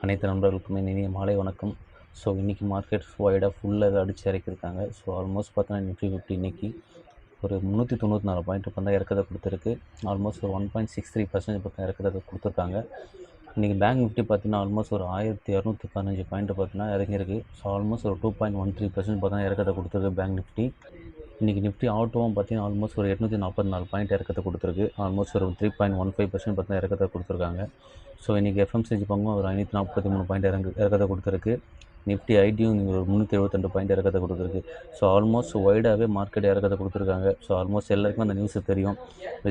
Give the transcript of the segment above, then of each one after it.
அனைத்து நண்பர்களுக்குமே இனிய மாலை வணக்கம். ஸோ இன்றைக்கி மார்க்கெட் வைடாக ஃபுல்லாக அடித்து இறக்கியிருக்காங்க. ஸோ ஆல்மோஸ்ட் பார்த்தீங்கன்னா நிஃப்டி 50 இன்றைக்கி ஒரு 394 பாயிண்ட் இப்போ தான் இறக்கத்தை கொடுத்துருக்கு. ஆல்மோஸ்ட் ஒரு 1.63% இப்போ தான் இறக்கத்தை கொடுத்துருக்காங்க. இன்றைக்கி பேங்க் நிஃப்டி பார்த்தீங்கன்னா ஆல்மோஸ்ட் ஒரு 1215 பாயிண்ட் பார்த்தீங்கன்னா இறங்கியிருக்கு. ஸோ ஆல்மோஸ்ட் ஒரு 2.13% பார்த்தீங்கன்னா இறக்கத்தை கொடுத்துருக்கு பேங்க் நிஃப்டி. இன்றைக்கி நிஃப்டி ஆட்டோவும் பார்த்தீங்கன்னா ஆல்மோஸ்ட் ஒரு 844 பாயிண்ட் இறக்கத்தை கொடுத்துருக்கு. ஆல்மோஸ்ட் ஒரு 3.15% பார்த்தீங்கன்னா இறக்கத்தை கொடுத்துருக்காங்க. ஸோ இன்றைக்கி எஃப்எம்சிஜி பங்கும் ஒரு 543 பாயிண்ட் இறக்கத்தை கொடுத்துருக்கு. நிஃப்டி ஐடியும் ஒரு 372 பாயிண்ட் இறக்கத்தை கொடுத்துருக்கு. ஸோ ஆல்மோஸ்ட் வைடாகவே மார்க்கெட் இறக்கத்தை கொடுத்துருக்காங்க. ஸோ ஆல்மோஸ்ட் எல்லாருக்குமே அந்த நியூஸு தெரியும்.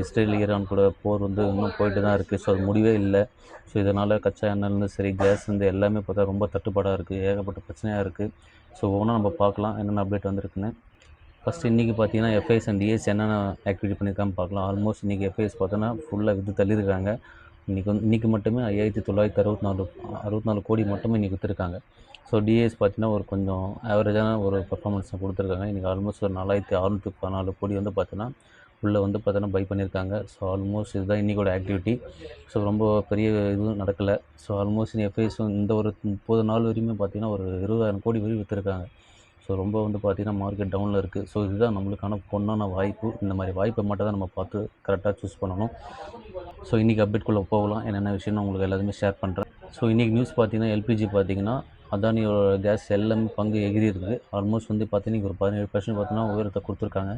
இஸ்ரேல் ஈரான் கூட போர் இன்னும் போயிட்டு தான் இருக்குது. ஸோ அது முடிவே இல்லை. ஸோ இதனால் கச்சா எண்ணெய்லேருந்து சரி கேஸ் எல்லாமே பார்த்தா ரொம்ப தட்டுப்பாடாக இருக்குது. ஏகப்பட்ட பிரச்சனையாக இருக்குது. ஸோ ஒவ்வொன்றா நம்ம பார்க்கலாம் என்னென்ன அப்டேட் வந்திருக்குன்னு. ஃபஸ்ட்டு இன்றைக்கி பார்த்தீங்கன்னா எஃப்ஐஎஸ் அண்ட் டிஎஸ் என்னென்ன ஆக்டிவிட்டி பண்ணியிருக்கான்னு பார்க்கலாம். ஆல்மோஸ்ட் இன்றைக்கி எஃப்ஐஎஸ் பார்த்தோன்னா ஃபுல்லாக விற்று தள்ளியிருக்காங்க. இன்றைக்கி மட்டுமே 5964 கோடி மட்டுமே இன்றைக்கி விற்றுருக்காங்க. ஸோ டிஎஸ் பார்த்தீங்கன்னா ஒரு கொஞ்சம் ஆவரேஜான ஒரு பர்ஃபார்மன்ஸ் கொடுத்துருக்காங்க. இன்றைக்கி ஆல்மோஸ்ட் ஒரு 4614 கோடி பார்த்தீங்கன்னா உள்ளே பார்த்தோன்னா பை பண்ணியிருக்காங்க. ஸோ ஆல்மோஸ்ட் இதுதான் இன்றைக்கோட ஆக்டிவிட்டி. ஸோ ரொம்ப பெரிய இதுவும் நடக்கலை. ஸோ ஆல்மோஸ்ட் எஃப்ஐஎஸும் இந்த ஒரு 30 நாள் வரையுமே பார்த்தீங்கன்னா ஒரு 20,000 கோடி வரை விற்றுருக்காங்க. ஸோ ரொம்ப பார்த்தீங்கன்னா மார்க்கெட் டவுனில் இருக்குது. ஸோ இதுதான் நம்மளுக்கான பொண்ணான வாய்ப்பு. இந்த மாதிரி வாய்ப்பை மட்டும் தான் நம்ம பார்த்து கரெக்டாக சூஸ் பண்ணணும். ஸோ இன்றைக்கி அப்டேட்குள்ளே போகலாம். என்னென்ன விஷயம்னு உங்களுக்கு எல்லாத்தையுமே ஷேர் பண்ணுறேன். ஸோ இன்றைக்கி நியூஸ் பார்த்தீங்கன்னா எல்பிஜி பார்த்தீங்கன்னா அதானியோட கேஸ் எல்லாமே பங்கு எகிரி இருக்குது. ஆல்மோஸ்ட் பார்த்தீங்கன்னா ஒரு 17% பார்த்தீங்கன்னா உயரத்தை கொடுத்துருக்காங்க.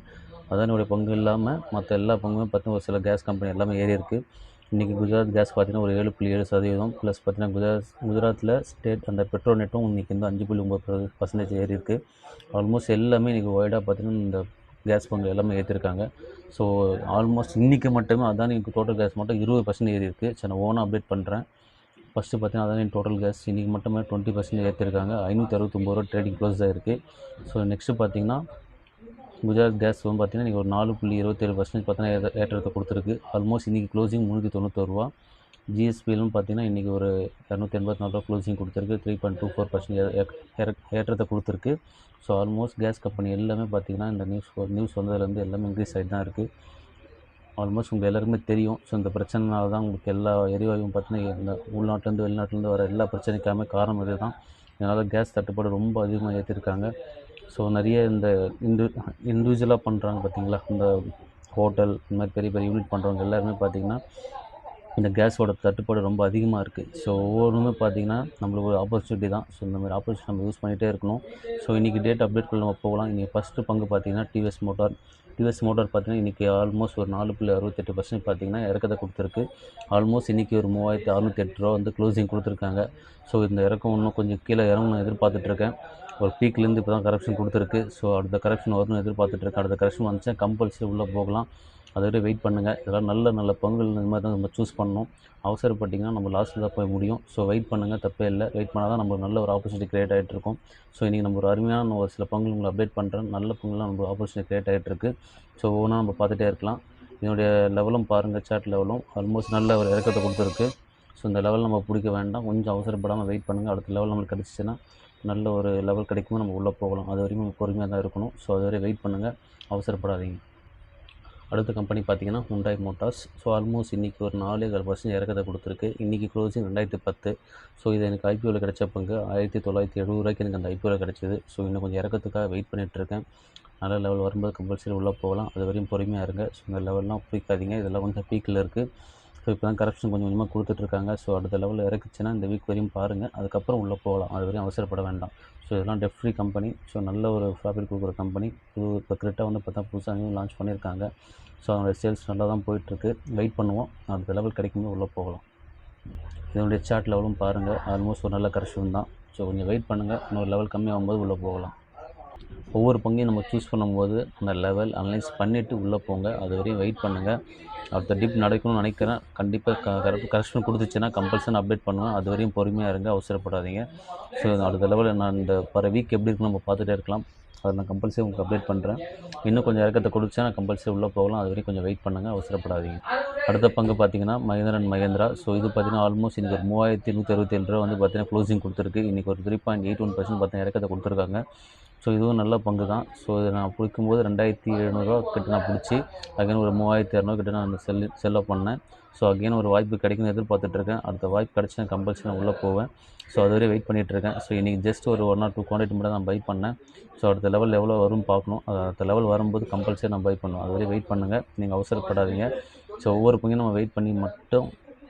அதானியோடைய பங்கு இல்லாமல் மற்ற எல்லா பங்குமே பார்த்தீங்கன்னா ஒரு சில கேஸ் கம்பெனி எல்லாமே ஏறி இருக்குது. இன்றைக்கி குஜராத் கேஸ் பார்த்தீங்கன்னா ஒரு 7.7% ப்ளஸ் பார்த்தீங்கன்னா குஜராத்தில் ஸ்டேட் அந்த பெட்ரோல் நெட்டும் இன்றைக்கி 5.9% ஏறி இருக்குது. ஆல்மோஸ்ட் எல்லாமே இன்றைக்கி வைடாக பார்த்தீங்கன்னா இந்த கேஸ் பங்கு எல்லாமே ஏற்றிருக்காங்க. ஸோ ஆல்மோஸ்ட் இன்றைக்கி மட்டுமே அதானி டோட்டல் கேஸ் மட்டும் 20% ஏறி இருக்குது. சரி நான் ஓனாக அப்டேட் பண்ணுறேன். ஃபஸ்ட்டு பார்த்தீங்கன்னா அதானி டோட்டல் கேஸ் இன்றைக்கி மட்டுமே 20% ஏற்றிருக்காங்க. 569 ரூபா ட்ரேடிங் க்ளோஸ் தான் இருக்குது. ஸோ நெக்ஸ்ட்டு பார்த்தீங்கன்னா குஜராத் கேஸ் பார்த்தீங்கன்னா இன்றைக்கி ஒரு 4.27% பார்த்தீங்கன்னா ஏற்றத்தை கொடுத்துருக்கு. ஆல்மோஸ்ட் இன்றைக்கி க்ளோசிங் 391 ரூபா. ஜிஎஸ்பியிலும் பார்த்தீங்கன்னா இன்றைக்கி ஒரு 284 ரூபா க்ளோசிங் கொடுத்துருக்கு. 3.24% ஏற்றத்தை கொடுத்துருக்கு. ஸோ ஆல்மோஸ்ட் கேஸ் கம்பெனி எல்லாமே பார்த்தீங்கன்னா இந்த நியூஸ் வந்ததுலேருந்து எல்லாமே இன்க்ரீஸ் ஆகிட்டு தான் இருக்குது. ஆல்மோஸ்ட் உங்கள் எல்லாருக்குமே தெரியும். ஸோ இந்த பிரச்சனைனால தான் உங்களுக்கு எல்லா எரிவாயுவும் பார்த்தீங்கன்னா இந்த உள்நாட்டிலேருந்து வெளிநாட்டிலேருந்து வர எல்லா பிரச்சனைக்காமே காரணம் இது தான். இதனால் கேஸ் தட்டுப்பாடு ரொம்ப அதிகமாக ஏற்றிருக்காங்க. ஸோ நிறைய இந்த இண்டிவிஜுவலாக பண்ணுறாங்க பார்த்தீங்களா, இந்த ஹோட்டல் இந்த மாதிரி பெரிய பெரிய யூனிட் பண்ணுறவங்க எல்லாருமே பார்த்திங்கன்னா இந்த கேஸோட தட்டுப்பாடு ரொம்ப அதிகமாக இருக்குது. ஸோ ஒவ்வொன்றுமே பார்த்திங்கன்னா நம்மளுக்கு ஒரு ஆப்பர்ச்சுனிட்டி தான். ஸோ இந்த மாதிரி ஆப்பர்ச்சுனிட்டி நம்ம யூஸ் பண்ணிகிட்டே இருக்கணும். ஸோ இன்றைக்கி டேட் அப்டேட்குள்ளே நம்ம போகலாம். இன்றைக்கி ஃபஸ்ட்டு பங்கு பார்த்திங்கன்னா டிவிஎஸ் மோட்டார் பார்த்திங்கன்னா இன்றைக்கி ஆல்மோஸ்ட் ஒரு 4.68% பார்த்திங்கன்னா இறக்கத்தை கொடுத்துருக்கு. ஆல்மோஸ்ட் இன்றைக்கி ஒரு 3608 ரூபா க்ளோசிங் கொடுத்துருக்காங்க. ஸோ இந்த இறக்கம் இன்னும் கொஞ்சம் கீழே இறங்கணும் எதிர்பார்த்துட்ருக்கேன். ஒரு பீக்லேருந்து இப்போ தான் கரெக்ஷன் கொடுத்துருக்கு. ஸோ அடுத்த கரெக்ஷன் வரணும்னு எதிர்பார்த்துட்ருக்கேன். அடுத்த கரெக்ஷன் வந்துச்சுன்னா கம்பல்சரி உள்ளே போகலாம். அதை விட வெயிட் பண்ணுங்கள். இதெல்லாம் நல்ல பங்குகள் இந்த மாதிரி தான் நம்ம சூஸ் பண்ணணும். அவசரப்பட்டிங்கன்னா நம்ம லாஸ்ட்டில் தான் போய் முடியும். ஸோ வெயிட் பண்ணுங்கள், தப்பே இல்லை. வெயிட் பண்ணால் தான் நம்ம நல்ல ஒரு ஆப்பர்ச்சுனிட்டி க்ரியேட் ஆகிட்ருக்கும். ஸோ இன்றைக்கி நம்ம ஒரு அருமையான ஒரு சில பங்குகள் உங்களை அப்டேட் பண்ணுறேன். நல்ல பங்குலாம் நம்ம ஆப்பர்ச்சுனிட்டி க்ரியேட் ஆகிட்ருக்கு. ஸோ ஒவ்வொன்றா நம்ம பார்த்துட்டே இருக்கலாம். இதனுடைய லெவலும் பாருங்கள், சார்ட் லெவலும் ஆல்மோஸ்ட் நல்ல ஒரு இறக்கத்தை கொடுத்துருக்கு. ஸோ இந்த லெவல் நம்ம பிடிக்க வேண்டாம். கொஞ்சம் அவசரப்படாமல் வெயிட் பண்ணுங்கள். அடுத்த லெவல் நம்மளுக்கு கிடச்சிச்சின்னா நல்ல ஒரு லெவல் கிடைக்குமோ நம்ம உள்ளே போகலாம். அது வரைக்கும் நம்ம பொறுமையாக தான் இருக்கணும். ஸோ அது வரை வெயிட் பண்ணுங்கள், அவசரப்படாதீங்க. அடுத்த கம்பெனி பார்த்திங்கன்னா ஹுண்டாய் மோட்டார்ஸ். ஸோ ஆல்மோஸ்ட் இன்றைக்கி ஒரு 4.4% இறக்கத்தை கொடுத்துருக்கு. இன்றைக்கி க்ளோசிங் 2010. ஸோ இது எனக்கு ஐபிஓவில் கிடைச்ச பங்கு 1970 ரூபாய்க்கு எனக்கு அந்த ஐபிஓவில் கிடச்சிது. ஸோ இன்னும் கொஞ்சம் இறக்கத்துக்காக வெயிட் பண்ணிகிட்ருக்கேன். நல்ல லெவல் வரும்போது கம்பல்சரி உள்ளே போகலாம். அது வரையும் பொறுமையாக இருங்க. ஸோ இந்த லெவல்லாம் பிடிக்காதீங்க. இதெல்லாம் கொஞ்சம் பீக்கில் இருக்குது. ஸோ இப்போ தான் கரெக்ஷன் கொஞ்சம் கொஞ்சமாக கொடுத்துட்ருக்காங்க. ஸோ அடுத்த லெவலில் இறக்குச்சுன்னா இந்த வீக் வரையும் பாருங்கள். அதுக்கப்புறம் உள்ளே போகலாம். அது வரையும் அவசரப்பட வேண்டாம். ஸோ இதெல்லாம் டெட் ஃப்ரீ கம்பெனி. ஸோ நல்ல ஒரு ப்ராஃபிட் கொடுக்குற கம்பெனி. இப்போ கரெக்டாக பார்த்தா புதுசாக நியூ லான்ச் பண்ணியிருக்காங்க. ஸோ அதனுடைய சேல்ஸ் நல்லா தான் போயிட்டுருக்கு. வெயிட் பண்ணுவோம். அடுத்த லெவல் கிடைக்கும்போது உள்ளே போகலாம். இதனுடைய சார்ட் லெவலும் பாருங்கள். ஆல்மோஸ்ட் ஒரு நல்ல கரெக்ஷன் தான். ஸோ கொஞ்சம் வெயிட் பண்ணுங்கள். இன்னொரு லெவல் கம்மியாகும்போது உள்ளே போகலாம். ஒவ்வொரு பங்கையும் நம்ம சூஸ் பண்ணும்போது அந்த லெவல் அனலைஸ் பண்ணிவிட்டு உள்ளே போங்க. அது வரையும் வெயிட் பண்ணுங்கள். அடுத்த டிப் நடக்கணும்னு நினைக்கிறேன். கண்டிப்பாக கரெக்ஷன் கொடுத்துச்சுன்னா கம்பல்சரி அப்டேட் பண்ணுவேன். அது வரையும் பொறுமையாக இருங்க, அவசரப்படாதீங்க. ஸோ அடுத்த லெவலில் நான் இந்த வீக் எப்படி இருக்குன்னு நம்ம பார்த்துட்டே இருக்கலாம். அதை நான் கம்பல்சரி உங்களுக்கு அப்டேட் பண்ணுறேன். இன்னும் கொஞ்சம் இறக்கத்தை கொடுத்தா நான் கம்பல்சரி உள்ளே போகலாம். அது வரைக்கும் கொஞ்சம் வெயிட் பண்ணுங்கள், அவசரப்படாதீங்க. அடுத்த பங்கு பார்த்திங்கன்னா மஹிந்திரா. ஸோ இது பார்த்திங்கன்னா ஆல்மோஸ்ட் இன்றைக்கி ஒரு 3167 ரூபா பார்த்தீங்கன்னா க்ளோசிங் கொடுத்துருக்கு. இன்றைக்கி ஒரு 3.81% பார்த்தீங்கன்னா இறக்கத்தை கொடுத்துருக்காங்க. ஸோ இதுவும் நல்ல பங்கு தான். ஸோ இதை நான் பிடிக்கும்போது 2700 கிட்ட நான் பிடிச்சி அகைன் ஒரு 3200 கிட்ட நான் அந்த செல்லோ பண்ணேன். ஸோ அகைன் ஒரு வாய்ப்பு கிடைக்கும்னு எதிர்பார்த்துட்ருக்கேன். அடுத்த வாய்ப்பு கிடச்சி நான் கம்பல்சரி நான் உள்ளே போவேன். ஸோ அது வரையும் வெயிட் பண்ணிகிட்ருக்கேன். ஸோ இன்றைக்கி ஜஸ்ட் ஒரு 1 or 2 குவான்டிட்டி மட்டும் நான் பை பண்ணேன். ஸோ அடுத்த லெவல் எவ்வளோ வரும்னு பார்க்கணும். அடுத்த லெவல் வரும்போது கம்பல்சரி நான் பை பண்ணுவேன். அது வரையும் வெயிட் பண்ணுங்கள். நீங்கள் அவசரப்படாதீங்க. ஸோ ஒவ்வொரு பங்கையும் நம்ம வெயிட் பண்ணி மட்டும்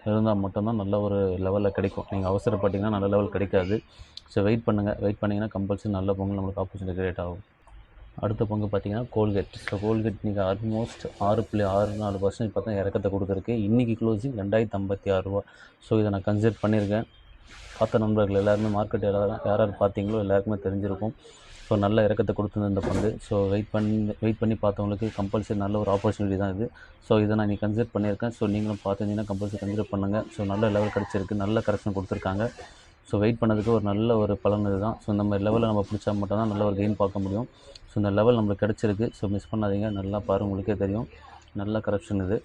இருந்தால் மட்டும்தான் நல்ல ஒரு லெவலில் கிடைக்கும். நீங்கள் அவசரப்பட்டிங்கன்னா நல்ல லெவல் கிடைக்காது. ஸோ வெயிட் பண்ணுங்கள். வெயிட் பண்ணிங்கன்னா கம்பல்சரி நல்ல பங்கு நம்மளுக்கு ஆப்பர்ச்சுனிட்டி கிரியேட் ஆகும். அடுத்த பங்கு பார்த்திங்கன்னா கோல்கேட். ஸோ கோல்கேட் இன்றைக்கி ஆல்மோஸ்ட் 6.64% பார்த்தா இறக்கத்தை கொடுத்துருக்கு. இன்றைக்கி க்ளோசிங் 2056 ரூபா. ஸோ இதை நான் கன்சிடர் பண்ணியிருக்கேன். பார்த்த நண்பர்கள் எல்லாருமே மார்க்கெட் யார் பார்த்தீங்களோ எல்லாருக்குமே தெரிஞ்சிருக்கும். ஸோ நல்ல இறக்கத்தை கொடுத்துருந்த இந்த பங்கு. ஸோ வெயிட் பண்ணி பார்த்தவங்களுக்கு கம்பல்சரி நல்ல ஒரு ஆப்பர்ச்சுனிட்டி தான் இது. ஸோ இதை நான் இன்றைக்கி கன்சிடர் பண்ணியிருக்கேன். ஸோ நீங்களும் பார்த்துருந்தீங்கன்னா கம்பல்சரி கன்சிடர் பண்ணுங்கள். ஸோ நல்ல லெவல் கிடச்சிருக்கு. நல்ல கரெக்ஷன் கொடுத்துருக்காங்க. ஸோ வெயிட் பண்ணதுக்கு ஒரு நல்ல ஒரு பலன் இது தான். ஸோ இந்த மாதிரி லெவலில் நம்ம பிடிச்சா மட்டும் தான் நல்ல ஒரு கெயின் பார்க்க முடியும். ஸோ இந்த லெவல் நம்மளுக்கு கிடச்சிருக்கு. ஸோ மிஸ் பண்ணாதீங்க. நல்லா பாருங்கள், உங்களுக்கே தெரியும். நல்ல கரெக்ஷன் இது.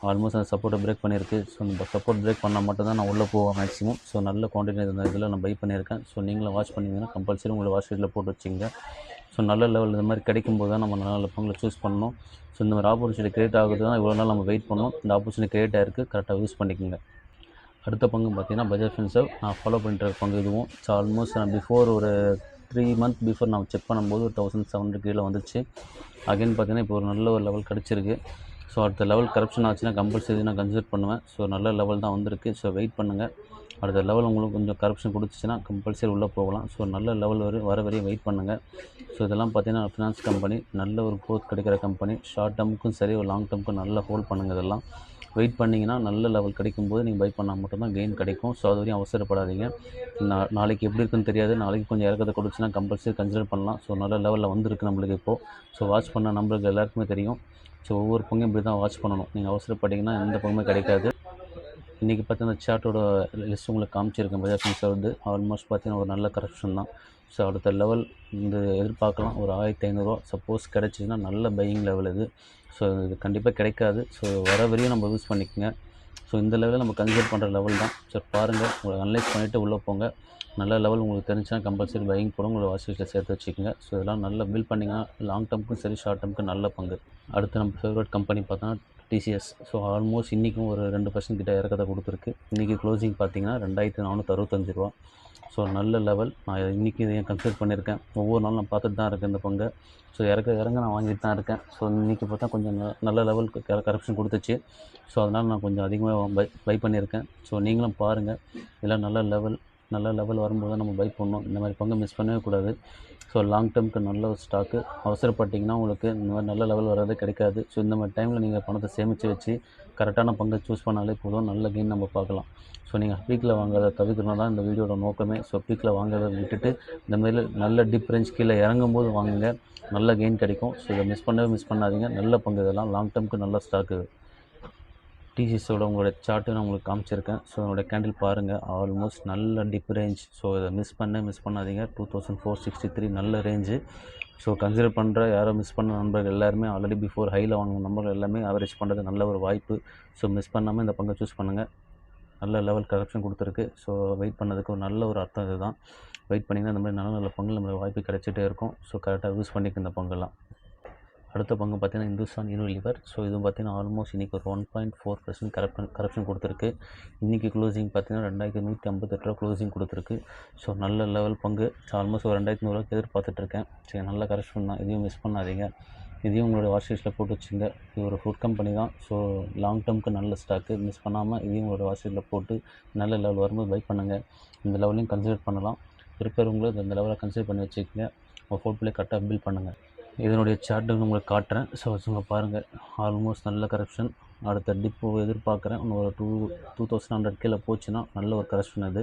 ஆல்மோஸ்ட் அந்த சப்போர்ட்டை பிரேக் பண்ணியிருக்கு. ஸோ இந்த சப்போர்ட் பிரேக் பண்ணால் மட்டும் தான் நான் உள்ளே போவேன் மேக்ஸிமம். ஸோ நல்ல குவான்டிட்டி இந்த இதில் நான் பை பண்ணியிருக்கேன். ஸோ நீங்களும் வாட்ச் பண்ணிங்கன்னா கம்பல்சரி உங்களை வாட்ச் ஷீட்டில் போட்டு வச்சிங்க. ஸோ நல்ல லெவல் இந்த மாதிரி கிடைக்கும்போது தான் நம்ம நல்ல பங்களை சூஸ் பண்ணணும். ஸோ இந்த மாதிரி ஆப்பர்ச்சுனிட்டி கிரியேட் ஆகுது தான் இவ்வளோ நாள் நம்ம வெயிட் பண்ணணும். இந்த ஆப்பர்ச்சுனிட்டி கிரியேட் ஆகிருக்கு, கரெக்டாக யூஸ் பண்ணிக்கோங்க. அடுத்த பங்கு பார்த்திங்கன்னா பஜாஜ் ஃபின்சர்வ். நான் ஃபாலோ பண்ணிட்டு பங்கு இதுவும். ஸோ ஆல்மோஸ்ட் நான் பிஃபோர் ஒரு 3 months பிஃபோர் நான் செக் பண்ணும்போது 1700 கீழே வந்துச்சு. அகைன் பார்த்திங்கன்னா இப்போ ஒரு நல்ல ஒரு லெவல் கிடச்சிருக்கு. ஸோ அடுத்த லெவல் கரெக்ஷன் ஆச்சுன்னா கம்பல்சரி நான் கன்சிடர் பண்ணுவேன். ஸோ நல்ல லெவல் தான் வந்திருக்கு. ஸோ வெயிட் பண்ணுங்கள். அடுத்த லெவல் உங்களுக்கு கொஞ்சம் கரெக்ஷன் கொடுத்துச்சுன்னா கம்பல்சரி உள்ளே போகலாம். ஸோ நல்ல லெவல் வர வரையும் வெயிட் பண்ணுங்கள். ஸோ இதெல்லாம் பார்த்திங்கன்னா ஃபினான்ஸ் கம்பெனி, நல்ல ஒரு க்ரோத் கிடைக்கிற கம்பெனி. ஷார்ட் டேர்முக்கும் சரி, ஒரு லாங் டேர்முக்கும் நல்லா ஹோல்ட் பண்ணுங்கள். இதெல்லாம் வெயிட் பண்ணிங்கன்னா நல்ல லெவல் கிடைக்கும்போது நீங்கள் பை பண்ணால் மட்டும்தான் கெயின் கிடைக்கும். ஸோ அது வரையும் அவசரப்படாதீங்க. நாளைக்கு எப்படி இருக்குன்னு தெரியாது. நாளைக்கு கொஞ்சம் இறக்கத்தை கொடுத்துச்சுன்னா கம்பல்சரி கன்சிடர் பண்ணலாம். ஸோ நல்ல லெவலில் வந்துருக்கு நம்மளுக்கு இப்போது. ஸோ வாட்ச் பண்ண நம்மளுக்கு எல்லாருக்குமே தெரியும். ஸோ ஒவ்வொரு பங்கும் இப்படி தான் வாட்ச் பண்ணணும். நீங்கள் அவசரப்பட்டிங்கன்னா எந்த பங்குமே கிடைக்காது. இன்றைக்கி பார்த்தீங்கன்னா அந்த சார்ட்டோட லிஸ்ட் உங்களுக்கு காமிச்சிருக்கேன். பஜாஜ் ஃபின்சர்வ் ஆல்மோஸ்ட் பார்த்தீங்கன்னா ஒரு நல்ல கரெக்ஷன் தான். ஸோ அடுத்த லெவல் இந்த எதிர்பார்க்கலாம் ஒரு 1500 ரூபா. சப்போஸ் கிடச்சிச்சின்னா நல்ல பையிங் லெவல் இது. ஸோ இது கண்டிப்பாக கிடைக்காது. ஸோ வர வரையும் நம்ம யூஸ் பண்ணிக்கோங்க. ஸோ இந்த லெவலில் நம்ம கன்சிடர் பண்ணுற லெவல் தான். ஸோ பாருங்கள், உங்களை அனலைஸ் பண்ணிவிட்டு உள்ளே போங்க. நல்ல லெவல் உங்களுக்கு தெரிஞ்சுன்னா கம்பல்சரி பையிங் போடும். உங்களை வாட்ச் லிஸ்ட்டில் சேர்த்து வச்சுக்கோங்க. ஸோ இதெல்லாம் நல்லா பில்ட் பண்ணிங்கன்னா லாங் டேர்முக்கும் சரி, ஷார்ட் டேர்முக்கும் நல்ல பங்கு. அடுத்து நம்ம ஃபேவரட் கம்பெனி பார்த்தோன்னா டிசிஎஸ். ஸோ ஆல்மோஸ்ட் இன்றைக்கும் ஒரு 2% கிட்ட இறக்கத்தை கொடுத்துருக்கு. இன்றைக்கி க்ளோசிங் பார்த்தீங்கன்னா 2465 ரூபா. ஸோ நல்ல லெவல். நான் இன்றைக்கி இதை கன்சிடர் பண்ணியிருக்கேன். ஒவ்வொரு நாளும் நான் பார்த்துட்டு தான் இருக்கேன் இந்த பங்கை. ஸோ இறங்க நான் வாங்கிட்டு தான் இருக்கேன். ஸோ இன்றைக்கி பார்த்தா கொஞ்சம் நல்ல லெவலுக்கு கரெக்ஷன் கொடுத்துச்சு. ஸோ அதனால் நான் கொஞ்சம் அதிகமாக பை பண்ணியிருக்கேன். ஸோ நீங்களும் பாருங்கள். இதெல்லாம் நல்ல லெவல் வரும்போது தான் நம்ம பை பண்ணணும். இந்த மாதிரி பங்கு மிஸ் பண்ணவே கூடாது. ஸோ லாங் டேர்முக்கு நல்ல ஒரு ஸ்டாக்கு. அவசரப்பட்டிங்கன்னா உங்களுக்கு இந்த மாதிரி நல்ல லெவல் வர்றதே கிடைக்காது. ஸோ இந்த மாதிரி டைமில் நீங்கள் பணத்தை சேமித்து வச்சு கரெக்டான பங்கை சூஸ் பண்ணாலே போதும், நல்ல கெயின் நம்ம பார்க்கலாம். ஸோ நீங்கள் பீக்கில் வாங்குறதை தவிர்க்கணும் தான் இந்த வீடியோட நோக்கமே. ஸோ பீக்கில் வாங்குறதை விட்டுட்டு இந்த மாதிரி நல்ல டிப் ரேஞ்ச் கீழே இறங்கும்போது வாங்குங்க, நல்ல கெயின் கிடைக்கும். ஸோ இதை மிஸ் பண்ணாதீங்க. நல்ல பங்கு இதெல்லாம், லாங் டேர்முக்கு நல்ல ஸ்டாக்கு. டிசிஎஸோட உங்களோட சார்ட்டு நான் உங்களுக்கு காமிச்சிருக்கேன். ஸோ என்னோடய கேண்டில் பாருங்கள், ஆல்மோஸ்ட் நல்ல டிப் ரேஞ்ச். ஸோ இதை மிஸ் பண்ணாதீங்க. 2463 நல்ல ரேஞ்சு. ஸோ கன்சிடர் பண்ணுற யாரோ மிஸ் பண்ண நண்பர்கள் எல்லாருமே ஆல்ரெடி பிஃபோர் ஹையில் வாங்கின நம்பர்கள் எல்லாமே ஆவரேஜ் பண்ணுறது நல்ல ஒரு வாய்ப்பு. ஸோ மிஸ் பண்ணாமல் இந்த பங்கை சூஸ் பண்ணுங்கள். நல்ல லெவல் கரெக்ஷன் கொடுத்துருக்கு. ஸோ வெயிட் பண்ணதுக்கு ஒரு நல்ல ஒரு அர்த்தம் இது தான். வெயிட் பண்ணிங்கன்னா இந்த மாதிரி நல்ல பங்கு நம்மளுக்கு வாய்ப்பு கிடைச்சிட்டே இருக்கும். ஸோ கரெக்டாக யூஸ் பண்ணிக்க இந்த பங்கெல்லாம். அடுத்த பங்கு பார்த்திங்கன்னா இந்துஸ்தான் யூனிலிவர். ஸோ இது பார்த்திங்கன்னா ஆல்மோஸ்ட் இன்றைக்கி ஒரு 1.4% கரெக்ஷன் கொடுத்துருக்கு. இன்றைக்கி க்ளோசிங் பார்த்திங்கன்னா 2158 ரூபா க்ளோசிங் கொடுத்துருக்கு. ஸோ நல்ல லெவல் பங்கு. ஆல்மோஸ்ட் ஒரு 2100 எதிர்பார்த்துட்ருக்கேன். சரி, நல்ல கரெக்ஷன் தான். இதையும் மிஸ் பண்ணாதீங்க. இதையும் உங்களோட வாட்ச் லிஸ்ட்டில் போட்டு வச்சுங்க. இது ஒரு ஃபுட் கம்பெனி தான். ஸோ லாங் டேர்முக்கு நல்ல ஸ்டாக்கு. மிஸ் பண்ணாமல் இதையும் உங்களோட வாட்ச் லிஸ்ட்டில் போட்டு நல்ல லெவல் வரும்போது பை பண்ணுங்கள். இந்த லெவலையும் கன்சிடர் பண்ணலாம். இருக்கிறவங்களும் இந்த லெவலை கன்சிடர் பண்ணி வச்சுக்கோங்க. உங்கள் போர்ட்ஃபோலியோ கரெக்டாக பில்ட் பண்ணுங்கள். இதனுடைய சார்ட்டு உங்களுக்கு காட்டுறேன். ஸோ வச்சுங்க பாருங்கள், ஆல்மோஸ்ட் நல்ல கரெக்ஷன். அடுத்த டிப்பு எதிர்பார்க்குறேன். இன்னும் ஒரு 2100 கீழே போச்சுன்னா நல்ல ஒரு கரெக்ஷன் அது.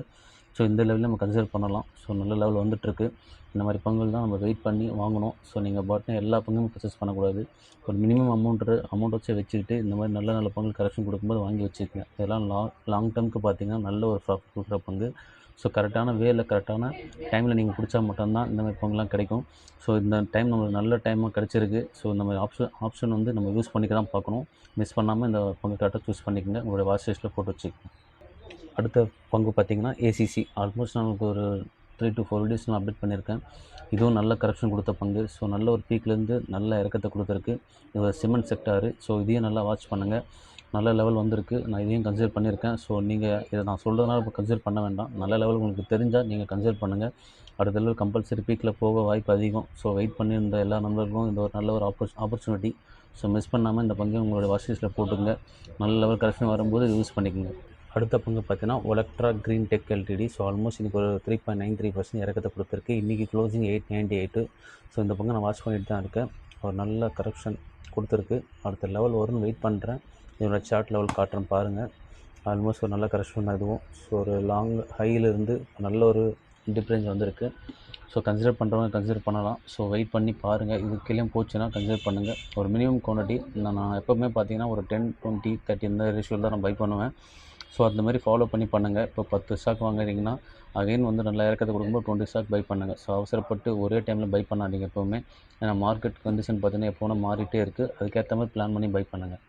ஸோ இந்த லெவலில் நம்ம கன்சிடர் பண்ணலாம். ஸோ நல்ல லெவல் வந்துட்டுருக்கு. இந்த மாதிரி பங்குகள் தான் நம்ம வெயிட் பண்ணி வாங்கணும். ஸோ நீங்கள் பாட்டினா எல்லா பங்குமே பர்ச்சேஸ் பண்ணக்கூடாது. ஒரு மினிமம் அமௌண்ட் வச்சு வச்சுக்கிட்டு இந்த மாதிரி நல்ல பங்குகள் கரெக்ஷன் கொடுக்கும்போது வாங்கி வச்சுக்கோங்க. இதெல்லாம் லாங் டேர்முக்கு பார்த்திங்கன்னா நல்ல ஒரு ப்ராஃபிட் கொடுக்குற பங்கு. ஸோ கரெக்டான கரெக்டான டைமில் நீங்கள் பிடிச்சா மட்டும்தான் இந்த மாதிரி பங்குலாம் கிடைக்கும். ஸோ இந்த டைம் நம்மளுக்கு நல்ல டைமாக கிடச்சிருக்கு. ஸோ இந்த மாதிரி ஆப்ஷன் வந்து நம்ம யூஸ் பண்ணிக்க தான் பார்க்கணும். மிஸ் பண்ணாமல் இந்த பங்கு கரெக்டாக சூஸ் பண்ணிக்கோங்க. உங்களுடைய வாட்ச் லிஸ்ட்டில் போட்டு வச்சுக்கோங்க. அடுத்த பங்கு பார்த்திங்கன்னா ஏசிசி. ஆல்மோஸ்ட் நமக்கு ஒரு 3 to 4 வீடியோஸ் நான் அப்டேட் பண்ணியிருக்கேன். இதுவும் நல்ல கரெக்ஷன் கொடுத்த பங்கு. ஸோ நல்ல ஒரு பீக்லேருந்து நல்ல இறக்கத்தை கொடுத்துருக்கு. இது சிமெண்ட் செக்டாரு. ஸோ இதையும் நல்லா வாட்ச் பண்ணுங்கள். நல்ல லெவல் வந்திருக்கு. நான் இதையும் கன்சிடர் பண்ணியிருக்கேன். ஸோ நீங்கள் இதை நான் சொல்கிறதுனால இப்போ கன்சிடர் பண்ண வேண்டாம். நல்ல லெவல் உங்களுக்கு தெரிஞ்சால் நீங்கள் கன்சிடர் பண்ணுங்கள். அடுத்த லெவல் கம்பல்சரி பீக்கில் போக வாய்ப்பு அதிகம். ஸோ வெயிட் பண்ணியிருந்த எல்லா நண்பர்களுக்கும் இந்த ஒரு நல்ல ஒரு ஆப்பர்ச்சுனிட்டி. ஸோ மிஸ் பண்ணாமல் இந்த பங்கை உங்களோட வாட்ச் லிஸ்ட்டில் போட்டுங்க. நல்ல லெவல் கரெக்ஷன் வரும்போது யூஸ் பண்ணிக்கோங்க. அடுத்த பங்கு பார்த்தீங்கன்னா Olectra green tech LTD. So almost இன்றைக்கி ஒரு 3.93% இறக்கத்தை கொடுத்துருக்கு. இன்றைக்கி க்ளோசிங் 898. ஸோ இந்த பங்கு நான் வாட்ச் பண்ணிட்டு தான் இருக்கேன். ஒரு நல்ல கரெக்ஷன் கொடுத்துருக்கு. அடுத்த லெவல் வரும்னு வெயிட் பண்ணுறேன். இதோட சார்ட் லெவல் காட்டுறேன் பாருங்கள். ஆல்மோஸ்ட் ஒரு நல்ல கரெக்ஷன் தான் இதுவும். ஸோ ஒரு லாங் ஹையிலிருந்து நல்ல ஒரு டிஃப்ரென்ஸ் வந்திருக்கு. ஸோ கன்சிடர் பண்ணுறவங்க கன்சிடர் பண்ணலாம். ஸோ வெயிட் பண்ணி பாருங்கள். இது கீழே போச்சுன்னா கன்சிடர் பண்ணுங்கள். ஒரு மினிமம் குவான்டிட்டி நான் எப்போவுமே பார்த்தீங்கன்னா ஒரு 10, 20, 30 இந்த ரேஷியோவில் தான் நான் பை பண்ணுவேன். ஸோ அந்த மாதிரி ஃபாலோ பண்ணி பண்ணுங்கள். இப்போ 10 ஸ்டாக் வாங்குறீங்கன்னா அகைன் வந்து நல்ல இறக்கத்தை கொடுக்கும்போது 20 ஸ்டாக் பை பண்ணுங்கள். ஸோ அவசரப்பட்டு ஒரே டைமில் பை பண்ணாதீங்க எப்போவுமே. ஏன்னா மார்க்கெட் கண்டிஷன் பார்த்தீங்கன்னா எப்போனா மாறிட்டே இருக்குது. அதுக்கேற்ற மாதிரி பிளான் பண்ணி பை பண்ணுங்கள்.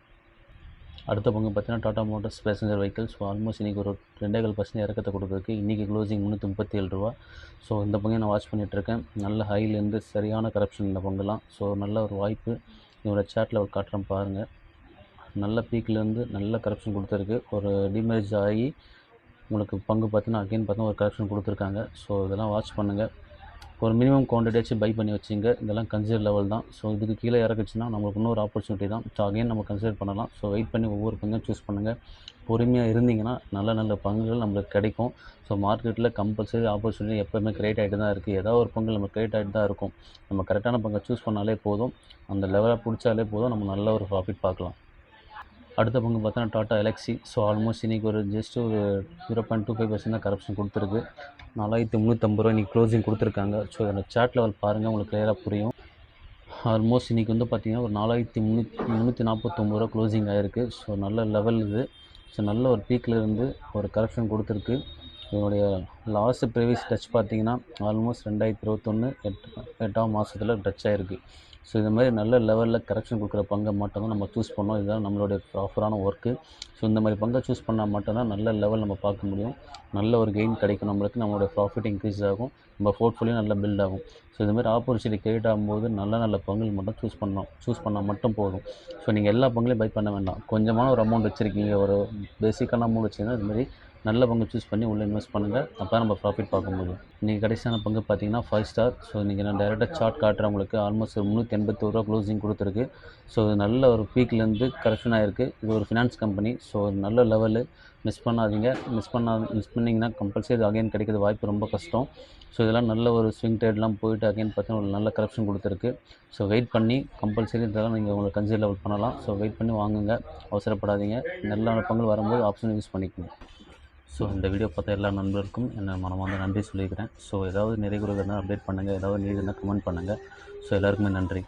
அடுத்த பங்கு பார்த்தீங்கன்னா Tata Motors passenger vehicles. So almost இன்றைக்கி ஒரு 2.25% இறக்கத்தை கொடுக்குறதுக்கு. இன்றைக்கி க்ளோசிங் 337 ரூபா. ஸோ இந்த பங்கு நான் வாட்ச் பண்ணிகிட்ருக்கேன். நல்ல ஹைலேருந்து சரியான கரெக்ஷன் இந்த பங்குலாம். ஸோ நல்ல ஒரு வாய்ப்பு. இதோட சார்ட் லெவல் காட்டுறேன் பாருங்கள். நல்ல பீக்லேருந்து நல்ல கரெக்ஷன் கொடுத்துருக்கு. ஒரு டிமேஜ் ஆகி உங்களுக்கு பங்கு பார்த்தீங்கன்னா அகைன் பார்த்தீங்கன்னா ஒரு கரெக்ஷன் கொடுத்துருக்காங்க. ஸோ இதெல்லாம் வாட்ச் பண்ணுங்கள். ஒரு மினிமம் குவான்டிட்டியாச்சும் பை பண்ணி வச்சுங்க. இதெல்லாம் கன்சிடர் லெவல் தான். ஸோ இதுக்கு கீழே இறக்குச்சுன்னா நம்மளுக்கு இன்னொரு ஆப்பர்ச்சுனிட்டி தான். ஸோ அகைன் நம்ம கன்சிடர் பண்ணலாம். ஸோ வெயிட் பண்ணி ஒவ்வொரு பங்கும் சூஸ் பண்ணுங்கள். பொறுமையாக இருந்தீங்கன்னா நல்ல நல்ல பங்குகள் நம்மளுக்கு கிடைக்கும். ஸோ மார்க்கெட்டில் கம்பல்சரி ஆப்பர்ச்சுனிட்டி எப்போவுமே கிரியேட் ஆகிட்டு தான் இருக்குது. ஏதாவது ஒரு பங்கு நம்ம கிரியேட் ஆகிட்டு தான் இருக்கும். நம்ம கரெக்டான பங்கை சூஸ் பண்ணாலே போதும். அந்த லெவலாக பிடிச்சாலே போதும். நம்ம நல்ல ஒரு ப்ராஃபிட் பார்க்கலாம். அடுத்த பங்கு பார்த்தோன்னா டாடா எலக்ஸி. ஸோ ஆல்மோஸ்ட் இன்றைக்கி ஒரு ஜஸ்ட் ஒரு 0.25% தான் கரெக்ஷன் கொடுத்துருக்கு. 4350 ரூபா இன்றைக்கி க்ளோசிங் கொடுத்துருக்காங்க. ஸோ இதோட சார்ட் லெவல் பாருங்கள், உங்களுக்கு கிளியராக புரியும். ஆல்மோஸ்ட் இன்றைக்கி வந்து பார்த்திங்கன்னா ஒரு 4349 ரூபா க்ளோசிங் ஆகிருக்கு. ஸோ நல்ல லெவல் இது. ஸோ நல்ல ஒரு பீக்கில் இருந்து ஒரு கரெக்ஷன் கொடுத்துருக்கு. இதனுடைய லாஸ்ட் ப்ரீவியஸ் டச் பார்த்திங்கன்னா ஆல்மோஸ்ட் 2021 8ஆம் மாதத்தில் டச் ஆகிருக்கு. ஸோ இது மாதிரி நல்ல லெவலில் கரெக்ஷன் கொடுக்குற பங்கை மட்டும் தான் நம்ம சூஸ் பண்ணோம். இதுதான் நம்மளுடைய ப்ராப்பரான ஒர்க்கு. ஸோ இந்த மாதிரி பங்கை சூஸ் பண்ணால் மட்டும்தான் நல்ல லெவல் நம்ம பார்க்க முடியும். நல்ல ஒரு கெயின் கிடைக்கும் நம்மளுக்கு. நம்மளோட ப்ராஃபிட் இன்க்ரீஸ் ஆகும். நம்ம போர்ட்ஃபோலியோ நல்லா பில்ட் ஆகும். ஸோ இதுமாதிரி ஆப்பர்ச்சுனிட்டி கிரியேட் ஆகும்போது நல்ல நல்ல பங்குகள் மட்டும் சூஸ் பண்ணால் மட்டும் போதும். ஸோ நீங்கள் எல்லா பங்குலையும் பை பண்ண வேண்டாம். கொஞ்சமான ஒரு அமௌண்ட் வச்சுருக்கீங்க, ஒரு பேசிக்கான அமௌண்ட் வச்சுருந்தா இதுமாதிரி நல்ல பங்கு சூஸ் பண்ணி உள்ளே இன்வெஸ்ட் பண்ணுங்கள். அப்போ நம்ம ப்ராஃபிட் பார்க்க முடியும். இன்றைக்கி கடைசியான பங்கு பார்த்தீங்கன்னா 5 ஸ்டார். ஸோ இன்றைக்கி நான் டைரெக்டாக சார்ட் காட்டுறேன் உங்களுக்கு. ஆல்மோஸ்ட் 381 ரூபா க்ளோசிங் கொடுத்துருக்கு. ஸோ இது நல்ல ஒரு பீக்லேருந்து கரெக்ஷன் ஆகிருக்கு. இது ஒரு ஃபினான்ஸ் கம்பெனி. ஸோ நல்ல லெவலு. மிஸ் பண்ணாதீங்க. மிஸ் பண்ணிங்கன்னா கம்பல்சரி அகைன் கிடைக்கிறது வாய்ப்பு ரொம்ப கஷ்டம். ஸோ இதெல்லாம் நல்ல ஒரு ஸ்விங் ட்ரேட்லாம் போயிட்டு அகைன் பார்த்தீங்கன்னா ஒரு நல்ல கரெக்ஷன் கொடுத்துருக்கு. ஸோ வெயிட் பண்ணி கம்பல்சரி இதெல்லாம் நீங்கள் உங்களுக்கு கன்சிடர் லெவல் பண்ணலாம். ஸோ வெயிட் பண்ணி வாங்குங்க, அவசரப்படாதீங்க. நல்ல பங்கு வரும்போது ஆப்ஷன் யூஸ் பண்ணிக்கோங்க. ஸோ இந்த வீடியோ பார்த்த எல்லா நண்பருக்கும் என்ன மனமார்ந்த நன்றி சொல்லிக்கிறேன். ஸோ ஏதாவது நிறைய இருந்தால் அப்டேட் பண்ணுங்கள். ஏதாவது நீடு இருந்தால் கமெண்ட் பண்ணுங்கள். ஸோ எல்லாருக்குமே நன்றி.